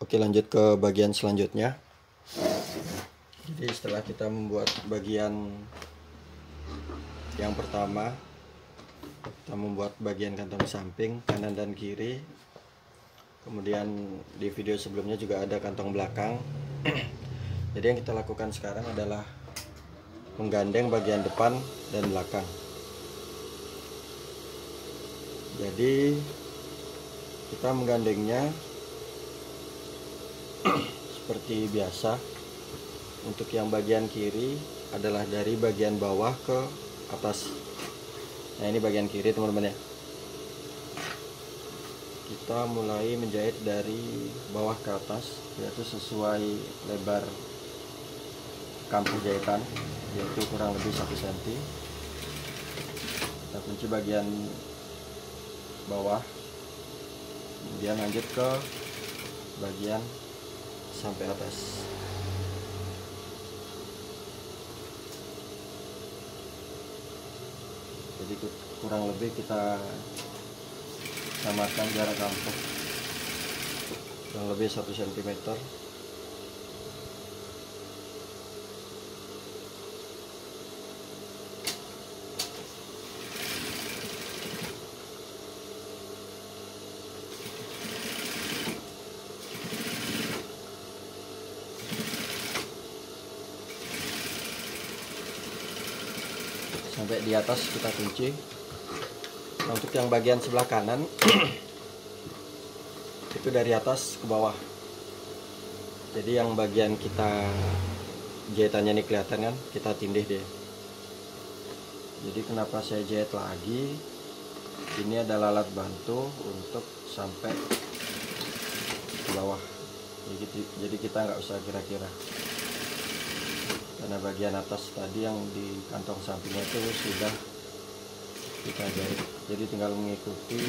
Oke, lanjut ke bagian selanjutnya. Jadi setelah kita membuat bagian yang pertama, kita membuat bagian kantong samping kanan dan kiri. Kemudian di video sebelumnya juga ada kantong belakang. Jadi yang kita lakukan sekarang adalah menggandeng bagian depan dan belakang. Jadi kita menggandengnya seperti biasa. Untuk yang bagian kiri adalah dari bagian bawah ke atas. Nah, ini bagian kiri teman-teman ya. Kita mulai menjahit dari bawah ke atas, yaitu sesuai lebar kampuh jahitan, yaitu kurang lebih 1 cm. Kita kunci bagian bawah, kemudian lanjut ke bagian sampai atas. Jadi kurang lebih kita samakan jarak kampuh kurang lebih 1 cm. Sampai di atas kita kunci. Nah, untuk yang bagian sebelah kanan itu dari atas ke bawah. Jadi yang bagian kita jahitannya ini kelihatan kan, kita tindih deh. Jadi kenapa saya jahit lagi? Ini adalah alat bantu untuk sampai ke bawah. Jadi kita nggak usah kira-kira. Karena bagian atas tadi yang di kantong sampingnya itu sudah kita jahit, jadi tinggal mengikuti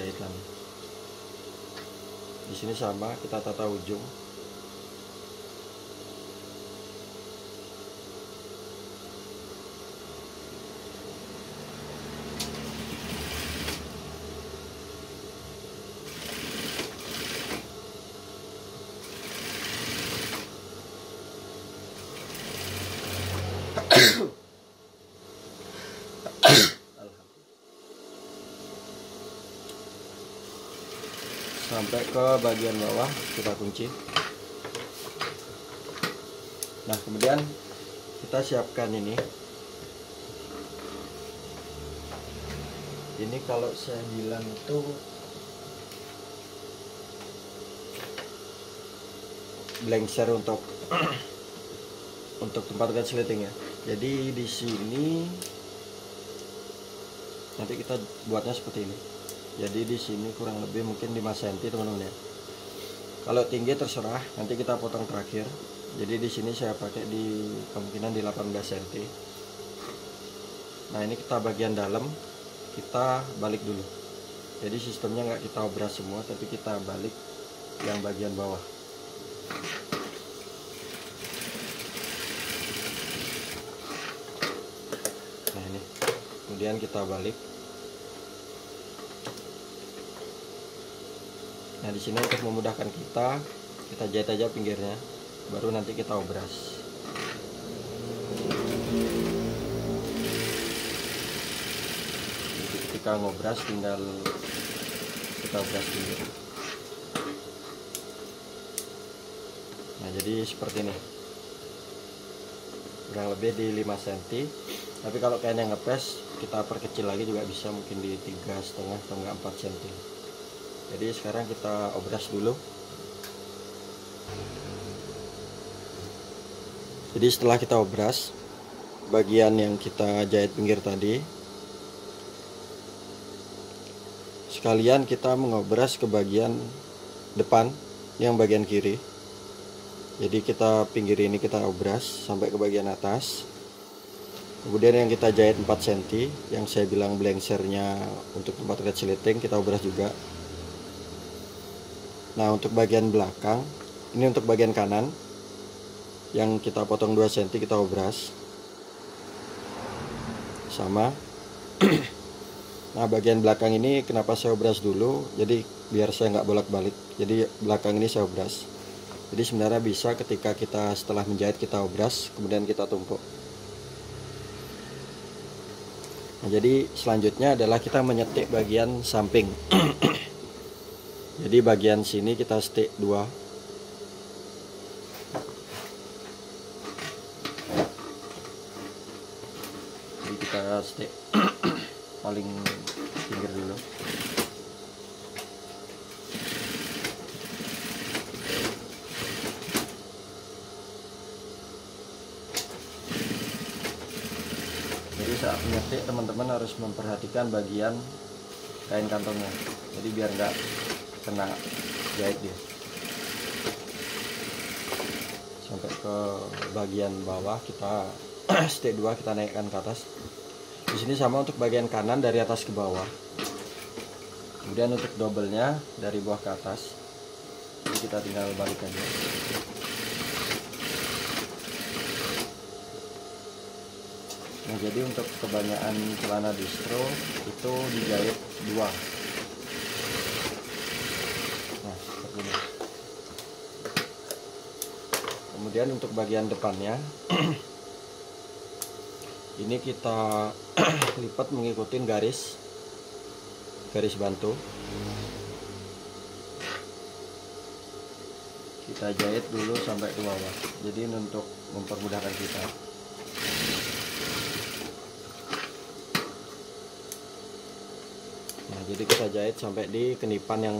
jahitan. Di sini sama, kita tata ujung. Sampai ke bagian bawah kita kunci. Nah, kemudian kita siapkan ini. Ini kalau saya bilang itu blanksher untuk tempat resleting ya. Jadi di sini nanti kita buatnya seperti ini. Jadi di sini kurang lebih mungkin 5 cm teman-teman ya. Kalau tinggi terserah, nanti kita potong terakhir. Jadi di sini saya pakai di kemungkinan di 18 cm. Nah, ini kita bagian dalam kita balik dulu. Jadi sistemnya nggak kita obras semua, tapi kita balik yang bagian bawah. Nah, ini kemudian kita balik. Nah, di sini untuk memudahkan kita jahit aja pinggirnya, baru nanti kita obras. Jadi ketika ngobras tinggal kita obras pinggir. Nah, jadi seperti ini. Kurang lebih di 5 cm. Tapi kalau kayaknya ngepres, kita perkecil lagi juga bisa, mungkin di 3,5 atau enggak 4 cm. Jadi sekarang kita obras dulu. Jadi setelah kita obras bagian yang kita jahit pinggir tadi, sekalian kita mengobras ke bagian depan yang bagian kiri. Jadi kita pinggir ini kita obras sampai ke bagian atas. Kemudian yang kita jahit 4 cm, yang saya bilang blanksernya untuk tempat resleting, kita obras juga. Nah, untuk bagian belakang, ini untuk bagian kanan yang kita potong 2 cm, kita obras sama. Nah, bagian belakang ini kenapa saya obras dulu? Jadi biar saya nggak bolak-balik. Jadi belakang ini saya obras. Jadi sebenarnya bisa ketika kita setelah menjahit kita obras, kemudian kita tumpuk. Nah, jadi selanjutnya adalah kita menyetik bagian samping. Jadi bagian sini kita setik 2. Jadi kita setik paling pinggir dulu. Jadi saat menyetik teman-teman harus memperhatikan bagian kain kantongnya. Jadi biar nggak kena jahit dia. Sampai ke bagian bawah kita setik 2, kita naikkan ke atas. Di sini sama untuk bagian kanan dari atas ke bawah. Kemudian untuk double-nya dari bawah ke atas. Jadi kita tinggal balik aja. Nah, jadi untuk kebanyakan celana distro itu dijahit 2. Nah, seperti ini. Kemudian untuk bagian depannya ini kita lipat mengikuti garis bantu. Kita jahit dulu sampai ke bawah. Jadi ini untuk mempermudahkan kita. Nah, jadi kita jahit sampai di kenipan yang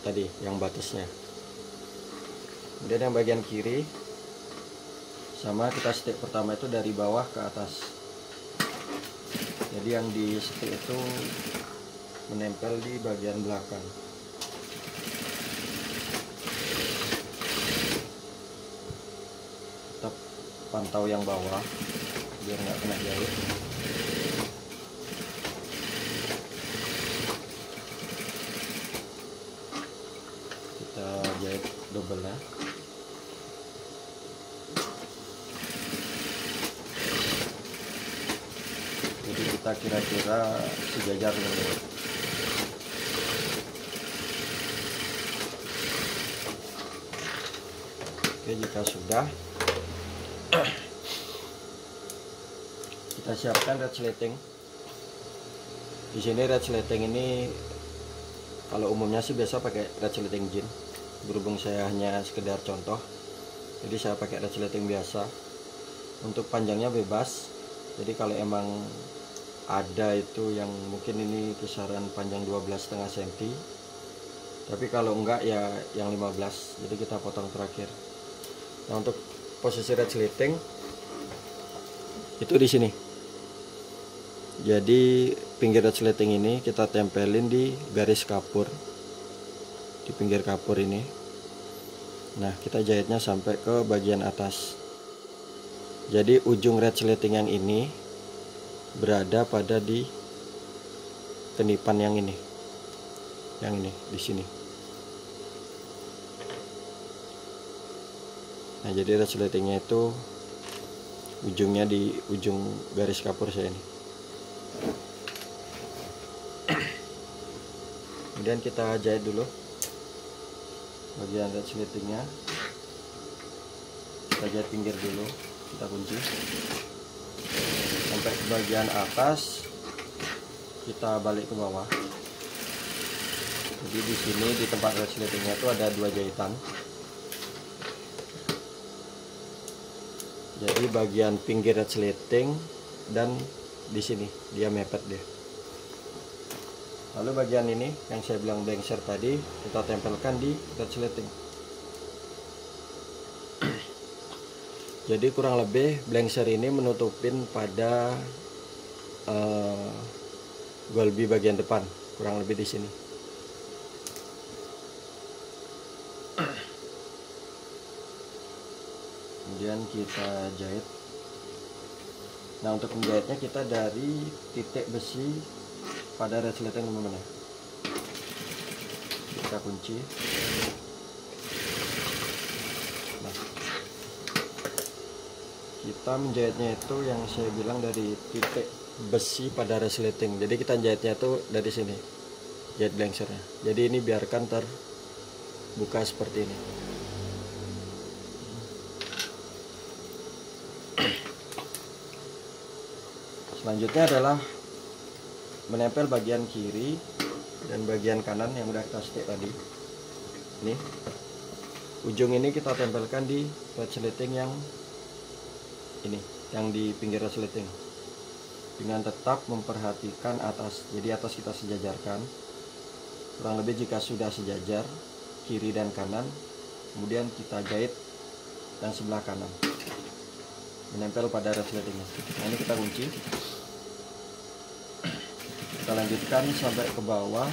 tadi, yang batasnya. Kemudian yang bagian kiri sama kita setik pertama itu dari bawah ke atas. Jadi yang di setik itu menempel di bagian belakang. Tetap pantau yang bawah biar nggak kena jahit. Kita jahit double-nya. Jadi kita kira-kira sejajar dengan ini. Oke, jika sudah kita siapkan resleting. Di sini resleting ini kalau umumnya sih biasa pakai resleting jean. Berhubung saya hanya sekedar contoh, jadi saya pakai resleting biasa. Untuk panjangnya bebas. Jadi kalau emang ada itu yang mungkin ini kisaran panjang 12,5 cm, tapi kalau enggak ya yang 15, jadi kita potong terakhir. Nah, untuk posisi resleting itu di sini. Jadi pinggir resleting ini kita tempelin di garis kapur, di pinggir kapur ini. Nah, kita jahitnya sampai ke bagian atas. Jadi ujung resleting yang ini berada pada di kenipan yang ini, di sini. Nah, jadi resletingnya itu ujungnya di ujung garis kapur saya ini. Kemudian kita jahit dulu bagian resletingnya. Kita jahit pinggir dulu, kita kunci sampai ke bagian atas, kita balik ke bawah. Jadi di sini di tempat resletingnya itu ada 2 jahitan. Jadi bagian pinggir resleting dan di sini dia mepet deh. Lalu bagian ini yang saya bilang blengser tadi kita tempelkan di resleting. Jadi kurang lebih blengser ini menutupin pada golbi bagian depan, kurang lebih di sini. Kemudian kita jahit. Nah, untuk menjahitnya kita dari titik besi pada resleting teman-teman. Kita kunci. Nah, kita menjahitnya itu yang saya bilang dari titik besi pada resleting. Jadi kita jahitnya itu dari sini. jahit blengsernya. Jadi ini biarkan terbuka seperti ini. Selanjutnya adalah menempel bagian kiri dan bagian kanan yang udah kita stik tadi. Ini ujung ini kita tempelkan di resleting yang ini, yang di pinggir resleting, dengan tetap memperhatikan atas. Jadi atas kita sejajarkan kurang lebih. Jika sudah sejajar kiri dan kanan, kemudian kita jahit yang sebelah kanan menempel pada resletingnya. Nah, ini kita kunci. Kita lanjutkan sampai ke bawah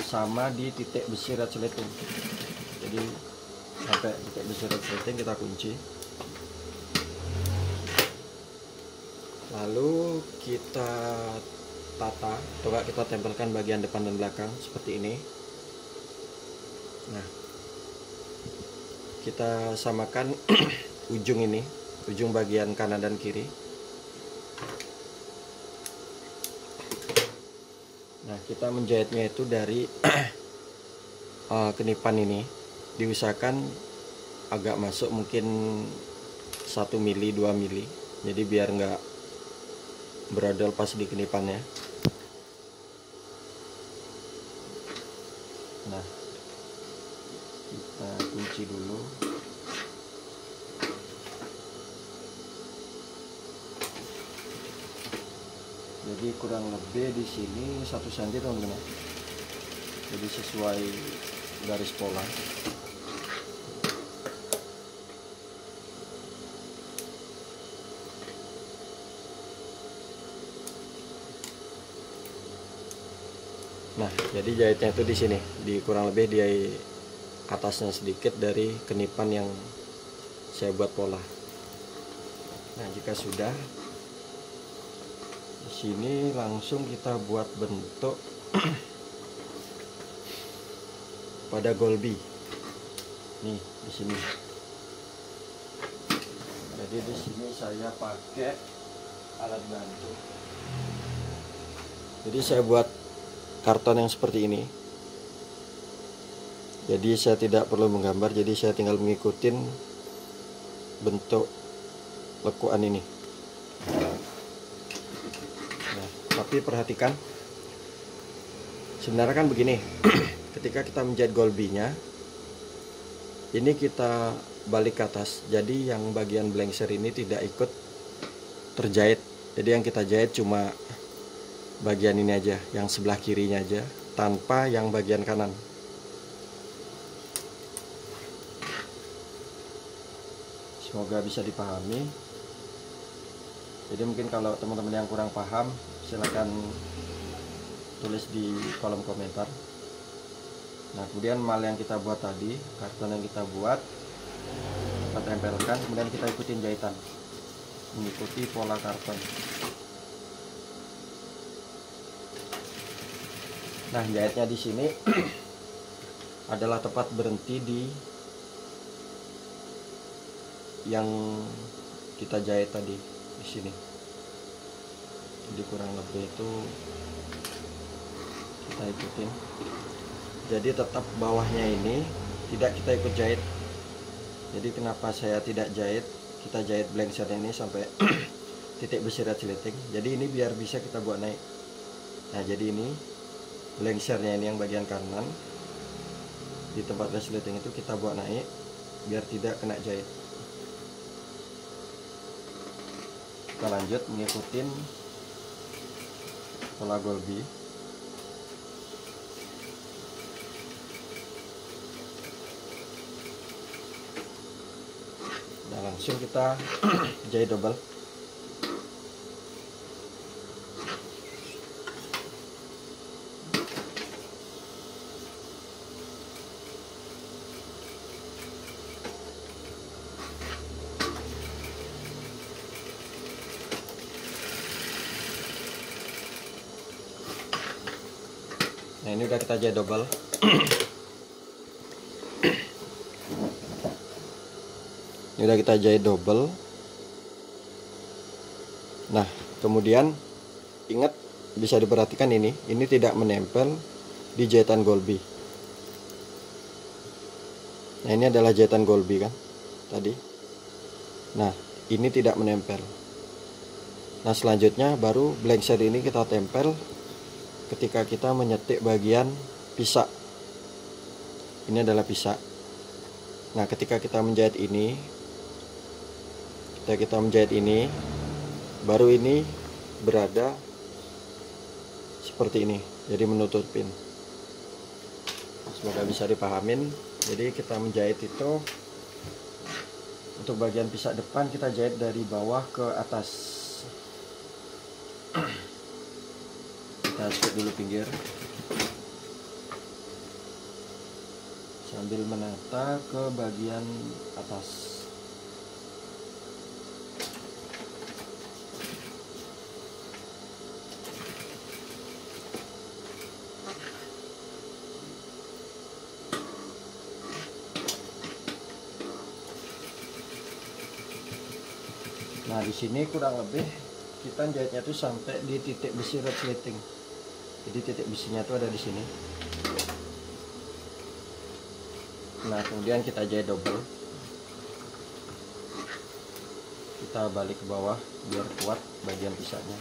sama di titik besi resleting. Jadi sampai titik besi resleting kita kunci. Lalu kita tata, coba kita tempelkan bagian depan dan belakang seperti ini. Nah, kita samakan ujung ini, ujung bagian kanan dan kiri. Nah, kita menjahitnya itu dari kenipan ini, diusahakan agak masuk mungkin 1 mili 2 mili, jadi biar nggak berodol pas di kenipannya. Nah, kita kunci dulu. Jadi kurang lebih di sini 1 cm teman-teman ya. Jadi sesuai garis pola. Nah, jadi jahitnya itu di sini, di kurang lebih di atasnya sedikit dari kenipan yang saya buat pola. Nah, jika sudah, di sini langsung kita buat bentuk pada golbi. Nih, di sini. Jadi di sini saya pakai alat bantu. Jadi saya buat karton yang seperti ini. Jadi saya tidak perlu menggambar, jadi saya tinggal mengikuti bentuk lekuan ini. Nah, tapi perhatikan, sebenarnya kan begini. Ketika kita menjahit golbinya, ini kita balik ke atas, jadi yang bagian blengser ini tidak ikut terjahit. Jadi yang kita jahit cuma bagian ini aja, yang sebelah kirinya aja, tanpa yang bagian kanan. Semoga bisa dipahami. Jadi mungkin kalau teman-teman yang kurang paham, silahkan tulis di kolom komentar. Nah, kemudian mal yang kita buat tadi, karton yang kita buat, kita tempelkan, kemudian kita ikutin jahitan, mengikuti pola karton. Nah, jahitnya di sini adalah tepat berhenti di yang kita jahit tadi di sini. Jadi kurang lebih itu kita ikutin. Jadi tetap bawahnya ini tidak kita ikut jahit. Jadi kenapa saya tidak jahit? Kita jahit blengser ini sampai titik besi resleting. Jadi ini biar bisa kita buat naik. Nah, jadi ini blengsernya ini yang bagian kanan, di tempat resleting itu kita buat naik biar tidak kena jahit. Kita lanjut mengikuti pola golbi. Nah, langsung kita jahit double. Nah, ini udah kita jahit double. Ini udah kita jahit double. Nah, kemudian ingat, bisa diperhatikan ini tidak menempel di jahitan Golby. Nah, ini adalah jahitan Golby kan tadi. Nah, ini tidak menempel. Nah, selanjutnya baru blank shade ini kita tempel ketika kita menyetik bagian pisak. Ini adalah pisak. Nah, ketika kita menjahit ini, baru ini berada seperti ini, jadi menutupin. Semoga bisa dipahamin. Jadi kita menjahit itu, untuk bagian pisak depan kita jahit dari bawah ke atas. Kita split dulu pinggir sambil menata ke bagian atas. Nah, di sini kurang lebih kita jahitnya tuh sampai di titik besi resleting. Jadi titik besinya tuh ada di sini. Nah, kemudian kita jahit double. Kita balik ke bawah biar kuat bagian pisahnya.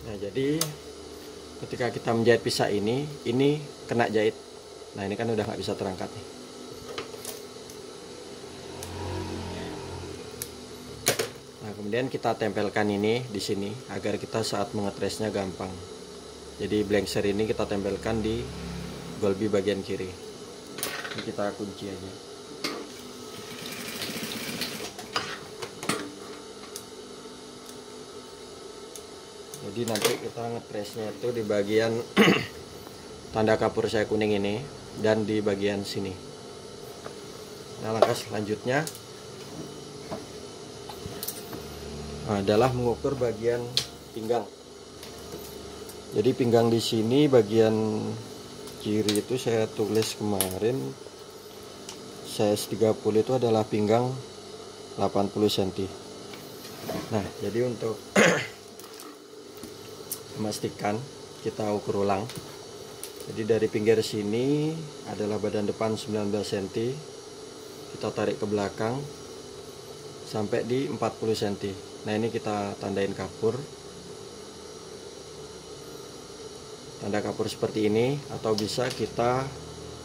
Nah, jadi ketika kita menjahit pisah ini kena jahit. Nah, ini kan udah nggak bisa terangkat nih. Nah, kemudian kita tempelkan ini di sini agar kita saat mengetresnya gampang. Jadi blank shade ini kita tempelkan di Golby bagian kiri. Ini kita kunci aja. Jadi nanti kita ngetresnya itu di bagian tanda kapur saya kuning ini dan di bagian sini. Nah, langkah selanjutnya adalah mengukur bagian pinggang. Jadi pinggang di sini bagian kiri itu saya tulis kemarin size 30 itu adalah pinggang 80 cm. Nah, jadi untuk memastikan kita ukur ulang. Jadi dari pinggir sini adalah badan depan 19 cm. Kita tarik ke belakang sampai di 40 cm. Nah, ini kita tandain kapur. Tanda kapur seperti ini, atau bisa kita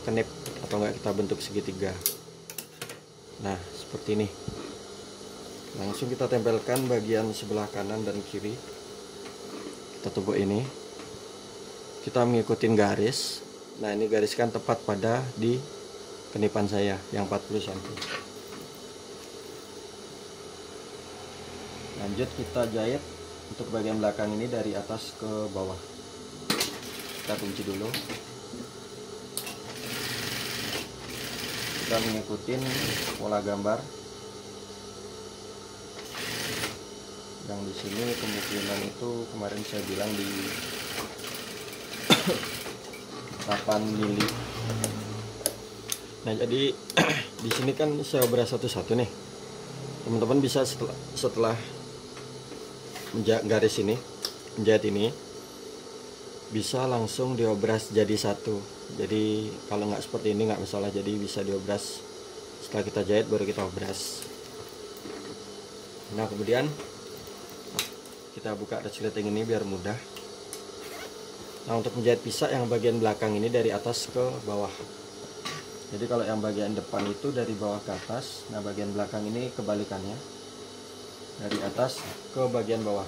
kenip atau enggak kita bentuk segitiga. Nah, seperti ini. Langsung kita tempelkan bagian sebelah kanan dan kiri. Kita tumbuk ini. Kita mengikuti garis. Nah, ini gariskan tepat pada di kenipan saya yang 40 cm. Lanjut kita jahit untuk bagian belakang ini dari atas ke bawah. Kita kunci dulu. Kita mengikuti pola gambar. Yang di sini kemungkinan itu kemarin saya bilang di 8 mili. Nah, jadi di sini kan saya obras satu-satu nih. Teman-teman bisa setelah garis ini, menjahit ini, bisa langsung diobras jadi satu. Jadi kalau nggak seperti ini nggak masalah, jadi bisa diobras setelah kita jahit baru kita obras. Nah, kemudian kita buka resleting ini biar mudah. Nah, untuk menjahit pisak yang bagian belakang ini dari atas ke bawah. Jadi kalau yang bagian depan itu dari bawah ke atas, nah bagian belakang ini kebalikannya, dari atas ke bagian bawah.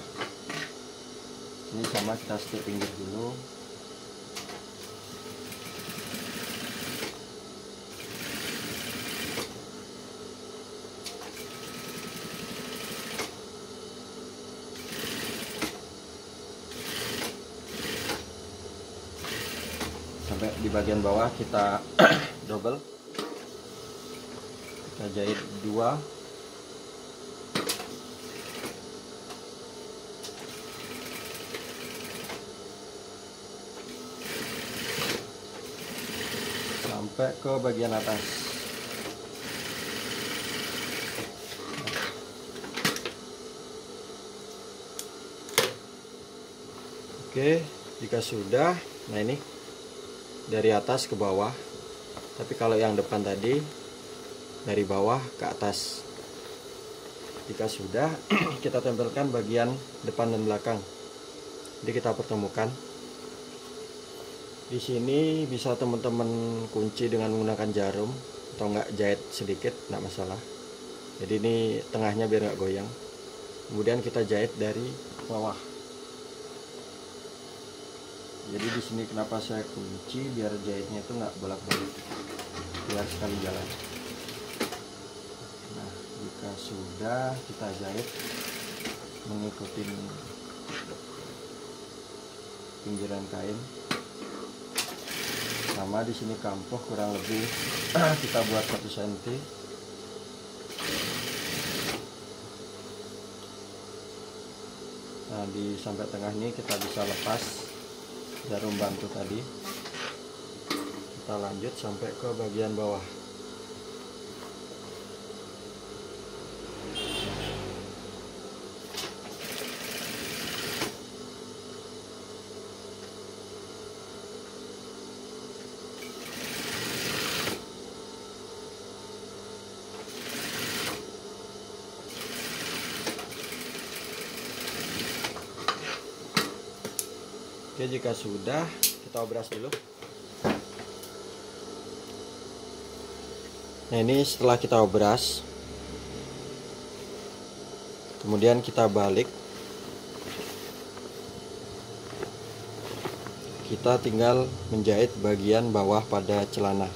Ini sama, kita strip pinggir dulu. Sampai di bagian bawah kita double. Kita jahit 2. Sampai ke bagian atas. Oke, jika sudah, nah ini dari atas ke bawah. Tapi kalau yang depan tadi dari bawah ke atas. Jika sudah, kita tempelkan bagian depan dan belakang. Jadi kita pertemukan. Di sini bisa teman-teman kunci dengan menggunakan jarum atau enggak jahit sedikit, enggak masalah. Jadi ini tengahnya biar enggak goyang. Kemudian kita jahit dari bawah. Jadi di sini kenapa saya kunci, biar jahitnya itu nggak bolak-balik, biar sekali jalan. Nah, jika sudah, kita jahit mengikuti pinggiran kain. Sama di sini kampoh kurang lebih kita buat 1 cm. Nah, di sampai tengah ini kita bisa lepas jarum bantu tadi. Kita lanjut sampai ke bagian bawah. Oke, jika sudah, kita obras dulu. Nah, ini setelah kita obras, kemudian kita balik. Kita tinggal menjahit bagian bawah pada celana.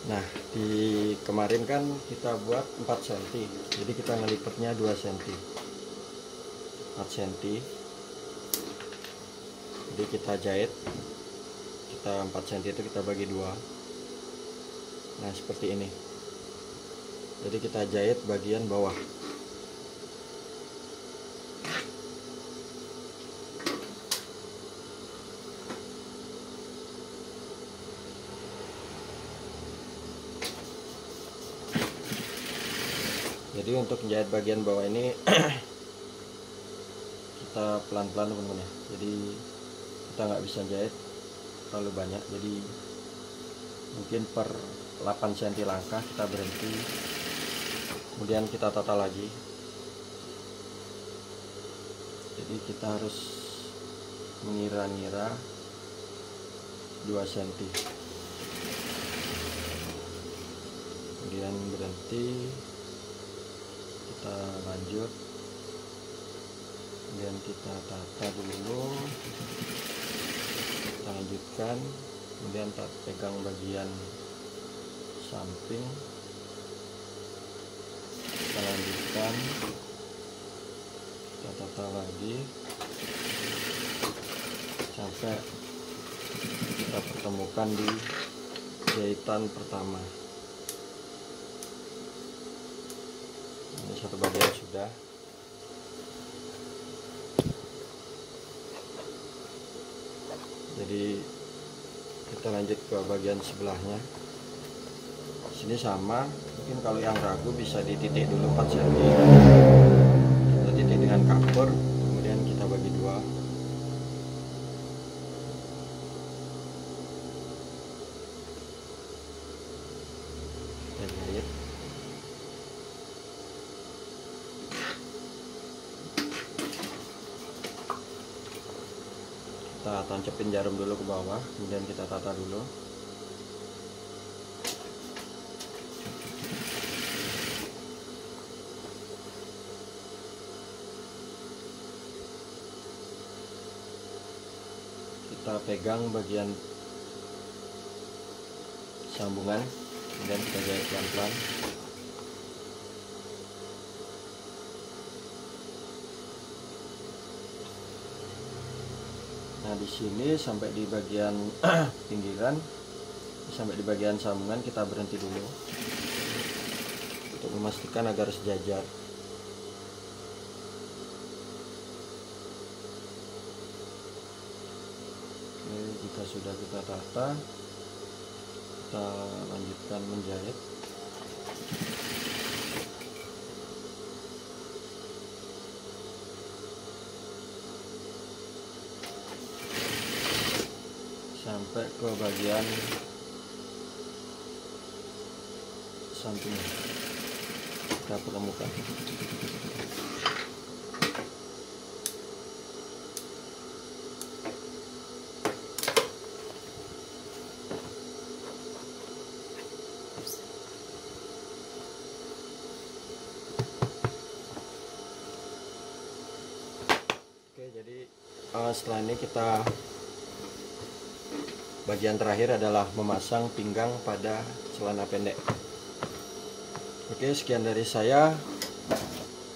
Nah, di kemarin kan kita buat 4 cm, jadi kita ngelipetnya 2 cm. 4 cm, jadi kita jahit, kita 4 cm itu kita bagi 2. Nah, seperti ini. Jadi kita jahit bagian bawah. Jadi untuk menjahit bagian bawah ini kita pelan-pelan teman-teman ya. Jadi kita nggak bisa jahit terlalu banyak. Jadi mungkin per 8 cm langkah kita berhenti. Kemudian kita tata lagi. Jadi kita harus mengira-ngira 2 cm. Kemudian berhenti. Kita lanjut. Kemudian kita tata dulu, kita lanjutkan, kemudian kita pegang bagian samping, kita lanjutkan, kita tata lagi sampai kita pertemukan di jahitan pertama. Ini satu bagian sudah. Jadi kita lanjut ke bagian sebelahnya. Sini sama, mungkin kalau yang ragu bisa dititik dulu 4 cm. Kita titik dengan kapur, kemudian kita bagi 2. Kita jahit. Kita tancepin jarum dulu ke bawah, kemudian kita tata dulu. Kita pegang bagian sambungan, kemudian kita jahit pelan-pelan. Nah, di sini sampai di bagian pinggiran, sampai di bagian sambungan kita berhenti dulu untuk memastikan agar sejajar. Oke, jika sudah kita tata, kita lanjutkan menjahit. sampai ke bagian samping. Kita pertemukan. Oke, jadi setelah ini kita bagian terakhir adalah memasang pinggang pada celana pendek. Oke, sekian dari saya.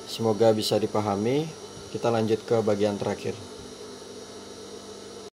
Semoga bisa dipahami. Kita lanjut ke bagian terakhir.